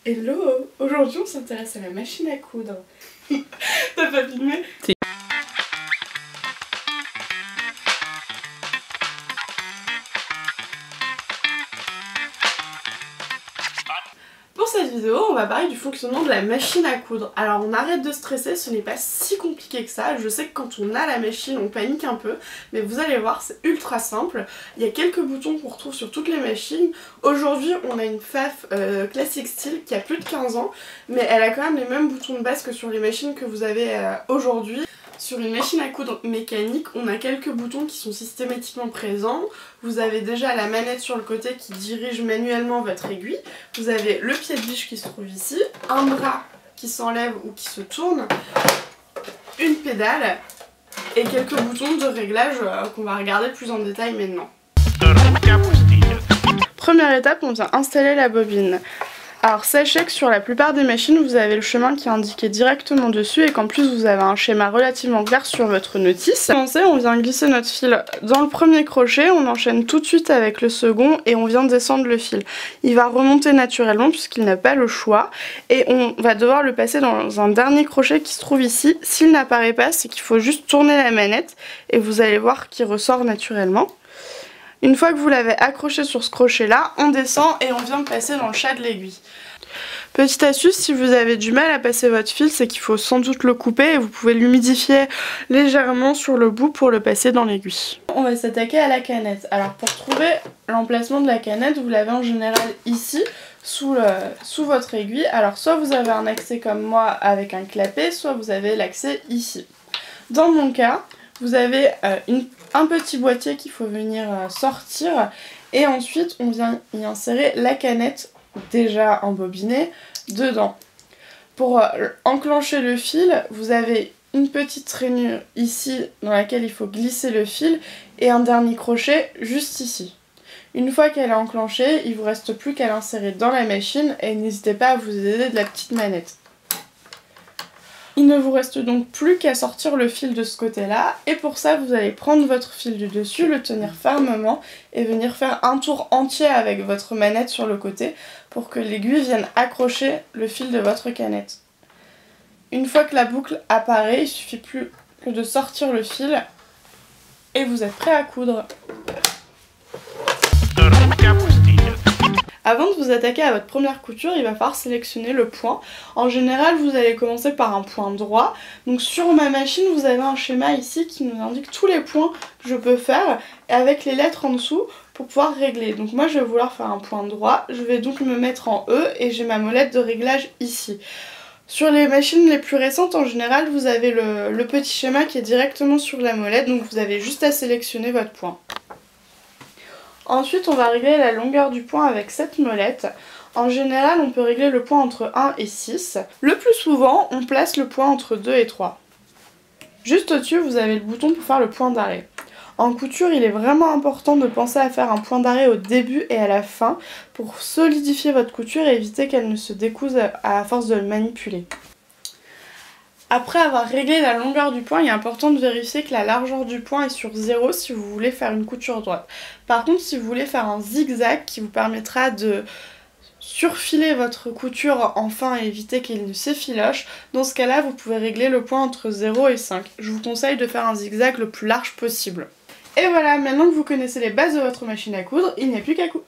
Hello! Aujourd'hui on s'intéresse à la machine à coudre. T'as pas filmé? Pour cette vidéo, on va parler du fonctionnement de la machine à coudre. Alors on arrête de stresser, ce n'est pas si compliqué que ça. Je sais que quand on a la machine, on panique un peu, mais vous allez voir, c'est ultra simple. Il y a quelques boutons qu'on retrouve sur toutes les machines. Aujourd'hui, on a une Pfaff Classic Steel qui a plus de 15 ans, mais elle a quand même les mêmes boutons de base que sur les machines que vous avez aujourd'hui. Sur une machine à coudre mécanique, on a quelques boutons qui sont systématiquement présents. Vous avez déjà la manette sur le côté qui dirige manuellement votre aiguille. Vous avez le pied de biche qui se trouve ici, un bras qui s'enlève ou qui se tourne, une pédale et quelques boutons de réglage qu'on va regarder plus en détail maintenant. Première étape, on vient installer la bobine. Alors sachez que sur la plupart des machines vous avez le chemin qui est indiqué directement dessus et qu'en plus vous avez un schéma relativement clair sur votre notice. Pour commencer, on vient glisser notre fil dans le premier crochet, on enchaîne tout de suite avec le second et on vient descendre le fil. Il va remonter naturellement puisqu'il n'a pas le choix et on va devoir le passer dans un dernier crochet qui se trouve ici. S'il n'apparaît pas, c'est qu'il faut juste tourner la manette et vous allez voir qu'il ressort naturellement. Une fois que vous l'avez accroché sur ce crochet là, on descend et on vient de passer dans le chat de l'aiguille. Petite astuce, si vous avez du mal à passer votre fil, c'est qu'il faut sans doute le couper et vous pouvez l'humidifier légèrement sur le bout pour le passer dans l'aiguille. On va s'attaquer à la canette. Alors pour trouver l'emplacement de la canette, vous l'avez en général ici, sous votre aiguille. Alors soit vous avez un accès comme moi avec un clapet, soit vous avez l'accès ici. Dans mon cas, vous avez un petit boîtier qu'il faut venir sortir et ensuite on vient y insérer la canette déjà embobinée dedans. Pour enclencher le fil, vous avez une petite rainure ici dans laquelle il faut glisser le fil et un dernier crochet juste ici. Une fois qu'elle est enclenchée, il ne vous reste plus qu'à l'insérer dans la machine et n'hésitez pas à vous aider de la petite manette. Il ne vous reste donc plus qu'à sortir le fil de ce côté-là et pour ça vous allez prendre votre fil du dessus, le tenir fermement et venir faire un tour entier avec votre manette sur le côté pour que l'aiguille vienne accrocher le fil de votre canette. Une fois que la boucle apparaît, il suffit plus que de sortir le fil et vous êtes prêt à coudre. Avant de vous attaquer à votre première couture, il va falloir sélectionner le point. En général, vous allez commencer par un point droit. Donc sur ma machine, vous avez un schéma ici qui nous indique tous les points que je peux faire avec les lettres en dessous pour pouvoir régler. Donc moi, je vais vouloir faire un point droit. Je vais donc me mettre en E et j'ai ma molette de réglage ici. Sur les machines les plus récentes, en général, vous avez le petit schéma qui est directement sur la molette. Donc vous avez juste à sélectionner votre point. Ensuite, on va régler la longueur du point avec cette molette. En général, on peut régler le point entre 1 et 6. Le plus souvent, on place le point entre 2 et 3. Juste au-dessus, vous avez le bouton pour faire le point d'arrêt. En couture, il est vraiment important de penser à faire un point d'arrêt au début et à la fin pour solidifier votre couture et éviter qu'elle ne se découse à force de le manipuler. Après avoir réglé la longueur du point, il est important de vérifier que la largeur du point est sur 0 si vous voulez faire une couture droite. Par contre, si vous voulez faire un zigzag qui vous permettra de surfiler votre couture enfin et éviter qu'elle ne s'effiloche, dans ce cas-là, vous pouvez régler le point entre 0 et 5. Je vous conseille de faire un zigzag le plus large possible. Et voilà, maintenant que vous connaissez les bases de votre machine à coudre, il n'y a plus qu'à coudre.